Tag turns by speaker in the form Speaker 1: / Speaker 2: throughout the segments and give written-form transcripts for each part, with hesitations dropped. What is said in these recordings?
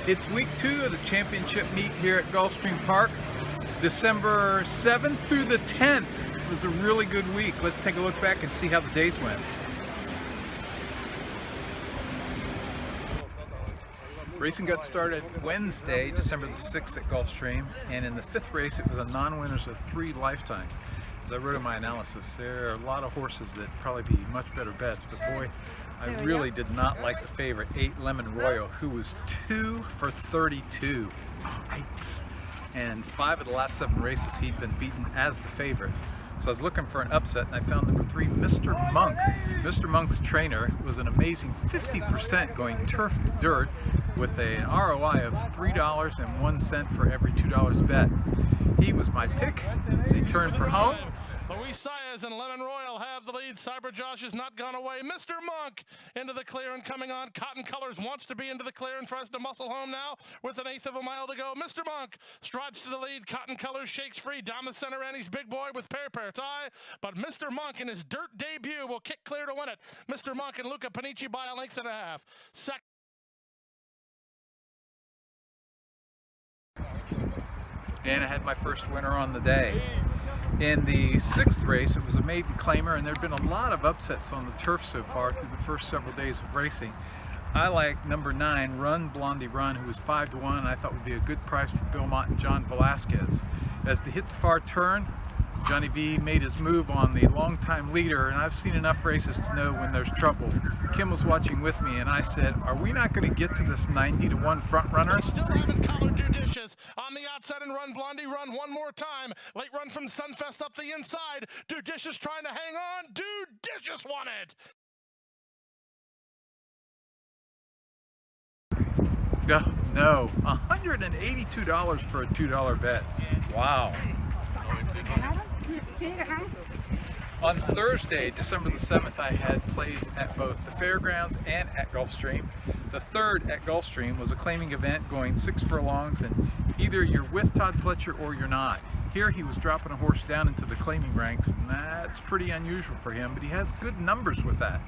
Speaker 1: It's week 2 of the championship meet here at Gulfstream Park. December 7th through the 10th. It was a really good week. Let's take a look back and see how the days went. Racing got started Wednesday, December the 6th at Gulfstream, and in the 5th race it was a non-winners of 3 lifetime. As I wrote in my analysis, there are a lot of horses that probably be much better bets, but boy, I really did not like the favorite, 8 Lemon Royal, who was 2 for 32. Yikes. And 5 of the last 7 races he'd been beaten as the favorite. So I was looking for an upset and I found number 3, Mr. Monk. Mr. Monk's trainer was an amazing 50% going turf to dirt with an ROI of $3.01 for every $2 bet. He was my pick as they turned for home.
Speaker 2: Luis Saez and Lemon Royal have the lead. Cyber Josh has not gone away. Mr. Monk into the clear and coming on. Cotton Colors wants to be into the clear and tries to muscle home now with an 1/8 of a mile to go. Mr. Monk strides to the lead. Cotton Colors shakes free down the center and he's big boy with pair tie. But Mr. Monk in his dirt debut will kick clear to win it. Mr. Monk and Luca Panici by a 1.5 lengths.
Speaker 1: And I had my first winner on the day. In the 6th race, it was a maiden claimer, and there had been a lot of upsets on the turf so far through the first several days of racing. I like number 9, Run Blondie Run, who was 5-1, and I thought would be a good price for Bill Mott and John Velasquez. As they hit the far turn, Johnny V made his move on the longtime leader, and I've seen enough races to know when there's trouble. Kim was watching with me, and I said, are we not going to get to this 90-1 front runner?
Speaker 2: They still haven't collared Judicious on the outside and Run Blondie Run one more time. Late run from Sunfest up the inside. Judicious trying to hang on. Judicious won it.
Speaker 1: No, $182 for a $2 bet. Wow. On Thursday, December the 7th, I had plays at both the fairgrounds and at Gulfstream. The 3rd at Gulfstream was a claiming event going 6 furlongs, and either you're with Todd Pletcher or you're not. Here he was dropping a horse down into the claiming ranks, and that's pretty unusual for him, but he has good numbers with that.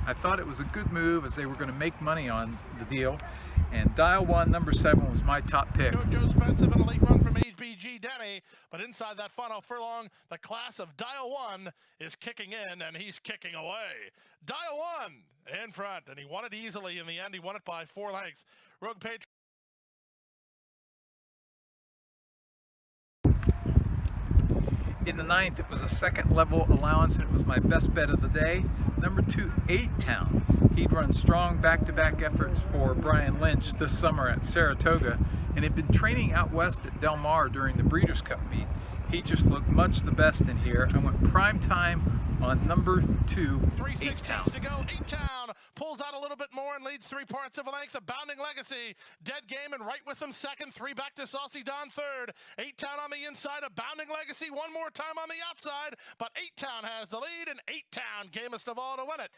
Speaker 1: I thought it was a good move as they were going to make money on the deal, and Dial 1, number 7, was my top pick.
Speaker 2: Joe Spencer and a late run from HBG Denny, but inside that final furlong, the class of Dial 1 is kicking in, and he's kicking away. Dial 1 in front, and he won it easily in the end. He won it by 4 lengths. Rogue Page.
Speaker 1: In the 9th, it was a 2nd level allowance, and it was my best bet of the day. Number 2, 8 Town. He'd run strong back-to-back efforts for Brian Lynch this summer at Saratoga, and had been training out west at Del Mar during the Breeders' Cup meet. He just looked much the best in here. I went prime time on number 2, 8 Town.
Speaker 2: To go. 8 Town pulls out a little bit more and leads 3 parts of a length. A Bounding Legacy, dead game and right with him 2nd. 3 back to Saucy Don 3rd. 8 Town on the inside. A Bounding Legacy one more time on the outside, but 8 Town has the lead, and 8 Town gamest of all to win it.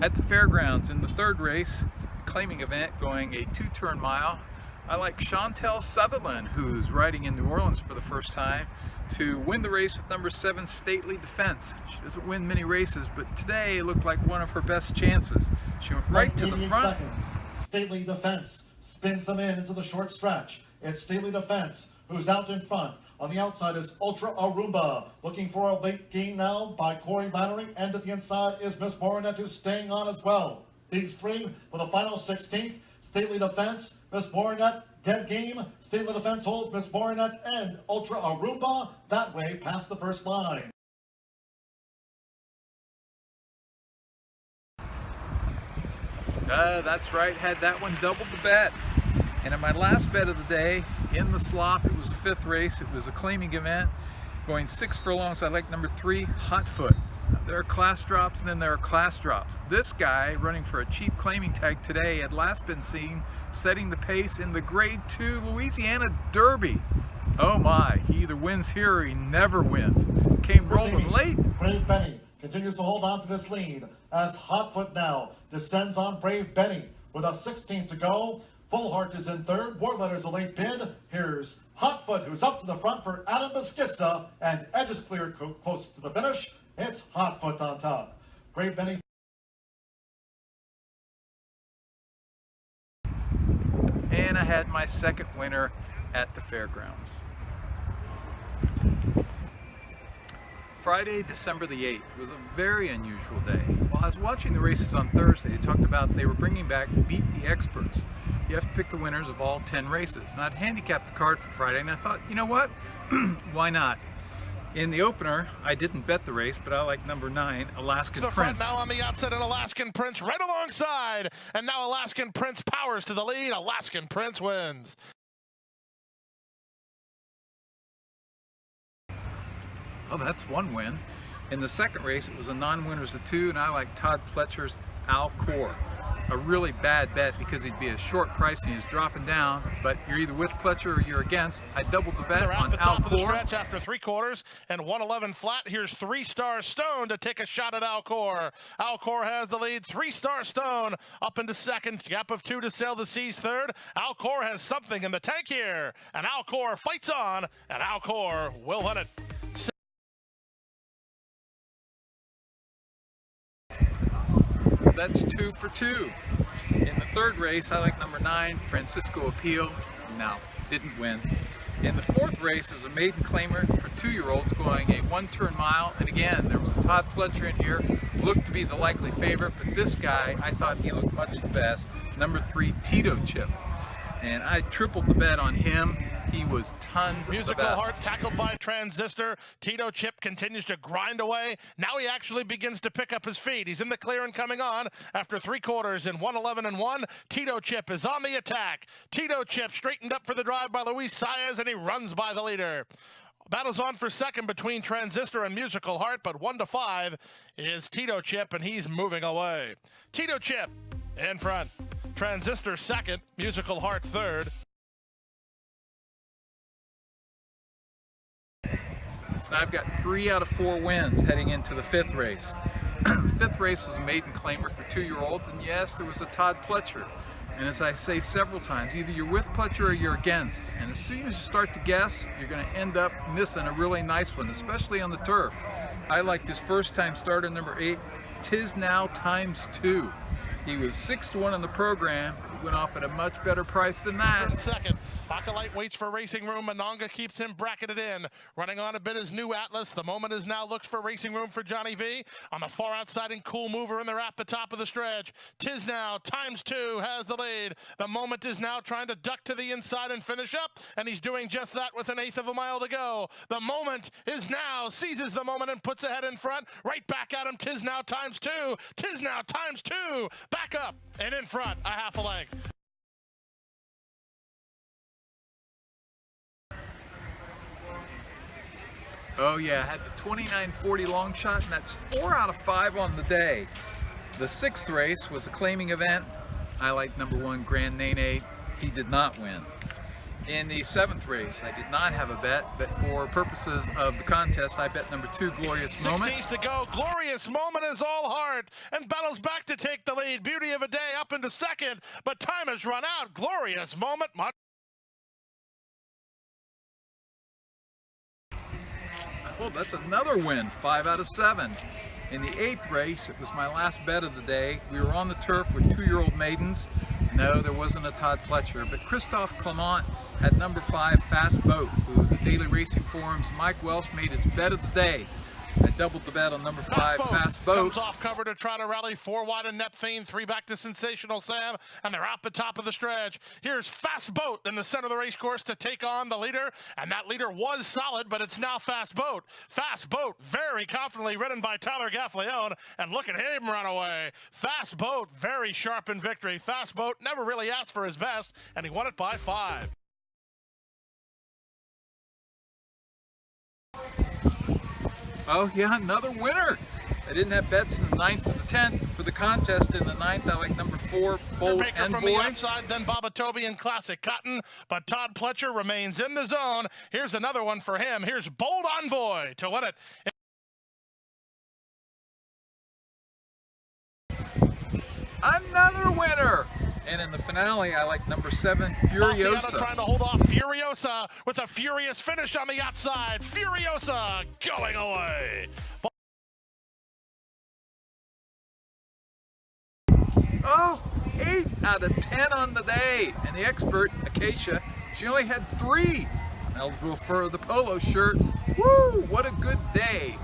Speaker 1: At the fairgrounds in the 3rd race, claiming event going a 2-turn mile, I like Chantel Sutherland, who's riding in New Orleans for the first time, to win the race with number 7, Stately Defense. She doesn't win many races, but today looked like one of her best chances. She went right to the front.
Speaker 3: Seconds. Stately Defense spins them into the short stretch. It's Stately Defense who's out in front. On the outside is Ultra Arumba, looking for a late gain now by Corey Vannery, and at the inside is Miss Morinet, who's staying on as well. These 3 for the final 16th. Stately Defense, Miss Morinet, dead game. Stately Defense holds Miss Morinet and Ultra Arumba that way past the first line.
Speaker 1: That's right, had that one doubled the bet. And in my last bet of the day, in the slop, it was the 5th race. It was a claiming event going 6 furlongs. I like number 3, Hotfoot. There are class drops and then there are class drops. This guy running for a cheap claiming tag today had last been seen setting the pace in the Grade 2 Louisiana Derby. Oh my, he either wins here or he never wins. Came rolling late.
Speaker 3: Brave Benny continues to hold on to this lead as Hotfoot now descends on Brave Benny with a 16th to go. Full Heart is in 3rd. Warletter's a late bid. Here's Hotfoot, who's up to the front for Adam Beschizza, and edges clear close to the finish. It's Hotfoot on top. Brave Benny
Speaker 1: had my second winner at the fairgrounds. Friday, December the 8th was a very unusual day. While I was watching the races on Thursday, they talked about they were bringing back Beat the Experts. You have to pick the winners of all 10 races. And I'd handicapped the card for Friday, and I thought, you know what? Why not? In the opener, I didn't bet the race, but I like number 9, Alaskan
Speaker 2: The
Speaker 1: Prince.
Speaker 2: front now on the outside, and Alaskan Prince right alongside. And now Alaskan Prince powers to the lead. Alaskan Prince wins.
Speaker 1: Oh, that's one win. In the second race, it was a non-winners of 2, and I like Todd Pletcher's Alcor. A really bad bet because he'd be a short price and he's dropping down, but you're either with Pletcher or you're against. I doubled the bet
Speaker 2: They're
Speaker 1: on
Speaker 2: at the top of the
Speaker 1: Alcor.
Speaker 2: stretch after 3 quarters and 111 flat. Here's 3-Star Stone to take a shot at Alcor. Alcor has the lead. 3-Star Stone up into second. Gap of 2 to Sail the Seas third. Alcor has something in the tank here, and Alcor fights on, and Alcor will win it.
Speaker 1: That's 2 for 2. In the third race, I like number 9, Francisco Appeal. No, didn't win. In the fourth race, it was a maiden claimer for 2-year-olds going a 1-turn mile. And again, there was a Todd Pletcher in here, looked to be the likely favorite, but this guy, I thought he looked much the best. Number 3, Tito Chip. And I tripled the bet on him. He was tons of the
Speaker 2: Musical
Speaker 1: best.
Speaker 2: Heart tackled by Transistor. Tito Chip continues to grind away. Now he actually begins to pick up his feet. He's in the clear and coming on after 3 quarters in 111 and 1. Tito Chip is on the attack. Tito Chip straightened up for the drive by Luis Saez, and he runs by the leader. Battle's on for second between Transistor and Musical Heart, but 1 to 5 is Tito Chip, and he's moving away. Tito Chip in front. Transistor second. Musical Heart third.
Speaker 1: So I've got 3 out of 4 wins heading into the 5th race. 5th race was a maiden claimer for 2-year-olds, and yes, there was a Todd Pletcher. And as I say several times, either you're with Pletcher or you're against. And as soon as you start to guess, you're going to end up missing a really nice one, especially on the turf. I liked his first-time starter, number 8, Tis Now ×2. He was 6-1 in the program. He went off at a much better price than that.
Speaker 2: Second, Bakelite waits for Racing Room. Mononga keeps him bracketed in. Running on a bit is New Atlas. The moment is now looks for Racing Room for Johnny V. On the far outside in Cool Mover, and they're at the top of the stretch. Tis Now ×2 has the lead. The moment is now trying to duck to the inside and finish up, and he's doing just that with 1/8 of a mile to go. The moment is now, seizes the moment and puts ahead in front. Right back at him, Tis Now ×2. Tis Now ×2. Back up and in front, a half a length.
Speaker 1: Oh yeah, had the 29.40 long shot, and that's 4 out of 5 on the day. The 6th race was a claiming event. I like number 1, Grand Nene. He did not win. In the 7th race, I did not have a bet, but for purposes of the contest, I bet number 2, Glorious Moment.
Speaker 2: 16th to go. Glorious Moment is all heart and battles back to take the lead. Beauty of a Day up into second, but time has run out. Glorious Moment.
Speaker 1: Oh, that's another win, 5 out of 7. In the 8th race, it was my last bet of the day. We were on the turf with 2-year-old maidens. No, there wasn't a Todd Pletcher, but Christophe Clement had number 5, Fast Boat, who the Daily Racing Forum's Mike Welsh made his bet of the day. I doubled the bet on number 5, Fast Boat.
Speaker 2: Comes off cover to try to rally. 4 wide and Nepthine, 3 back to Sensational Sam, and they're out the top of the stretch. Here's Fast Boat in the center of the race course to take on the leader, and that leader was solid, but it's now Fast Boat. Fast Boat, very confidently ridden by Tyler Gaffleone, and look at him run away. Fast Boat, very sharp in victory. Fast Boat never really asked for his best, and he won it by 5.
Speaker 1: Oh yeah, another winner. I didn't have bets in the 9th to the 10th. For the contest in the 9th, I like number 4, Bold
Speaker 2: Baker
Speaker 1: Envoy.
Speaker 2: from the outside, then Babatobi and Classic Cotton, but Todd Pletcher remains in the zone. Here's another one for him. Here's Bold Envoy to win it.
Speaker 1: Another winner. And in the finale, I like number 7, Furiosa.
Speaker 2: Bassiano trying to hold off Furiosa with a furious finish on the outside. Furiosa going away.
Speaker 1: Oh, 8 out of 10 on the day. And the expert, Acacia, she only had 3. Eligible for the polo shirt. Woo! What a good day.